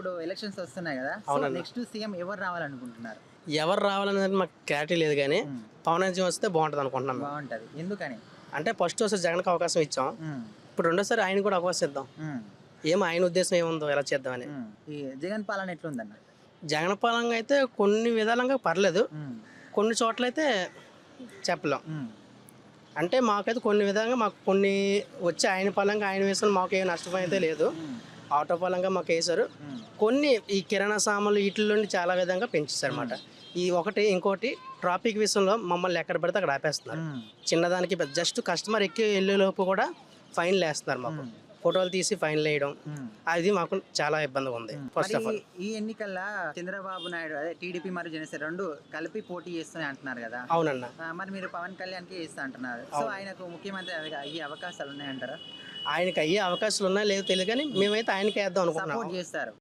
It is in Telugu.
ఇప్పుడు ఎలక్షన్స్ వస్తున్నాయి కదా. నెక్స్ట్ సీఎం ఎవరు రావాలనుకుంటున్నారు? ఎవరు రావాలనేది మాకు క్లారిటీ లేదు కానీ పవన్ కళ్యాణ్ వస్తే బాగుంటుంది అనుకుంటున్నాం. బాగుంటది. ఎందుకని? అంటే ఫస్ట్ ఒకసారి జగన్కి అవకాశం ఇచ్చాం, ఇప్పుడు రెండోసారి ఆయన కూడా అవకాశం ఇద్దాం. ఏమో ఆయన ఉద్దేశం ఏముందో ఎలా చేద్దామని. ఈ జగన్ పాలన ఎట్లుందన్న? జగన్ పాలన అయితే కొన్ని విధాలుగా పర్లేదు, కొన్ని చోట్ల అయితే చెప్పలేం. అంటే మాకైతే కొన్ని విధంగా మాకు కొన్ని వచ్చి ఆయన పరంగా ఆయన వేసిన మాకు ఏ నష్టం అయితే లేదు. ఆటో పరంగా మాకు వేశారు. కొన్ని ఈ కిరాణా సామాన్లు వీటిలో చాలా విధంగా పెంచేశారు అన్నమాట. ఈ ఒకటి ఇంకోటి ట్రాఫిక్ విషయంలో మమ్మల్ని ఎక్కడ పడితే అక్కడ ఆపేస్తున్నారు. చిన్నదానికి జస్ట్ కస్టమర్ ఎక్కి వెళ్ళేలోపు కూడా ఫైన్లు వేస్తున్నారు. మాకు ఫోటోలు తీసి ఫైన్లు వేయడం, అది మాకు చాలా ఇబ్బందిగా ఉంది. ఫస్ట్ ఆఫ్ ఆల్ ఈ ఎన్నికల్లో చంద్రబాబు నాయుడు అదే టీడీపీ మరియు జనసేన రెండు కలిపి పోటీ చేస్తాయి అంటున్నారు కదా. అవునన్నా. మరి మీరు పవన్ కళ్యాణ్కి చేస్తా అంటున్నారు. సో ఆయనకు ముఖ్యమంత్రి అయ్యే అవకాశాలు ఉన్నాయంటారా? ఆయనకి అయ్యే అవకాశాలు ఉన్నాయో లేదో తెలియదు కానీ మేమైతే ఆయనకి వేద్దాం అనుకుంటున్నాం. సపోర్ట్ చేస్తారు.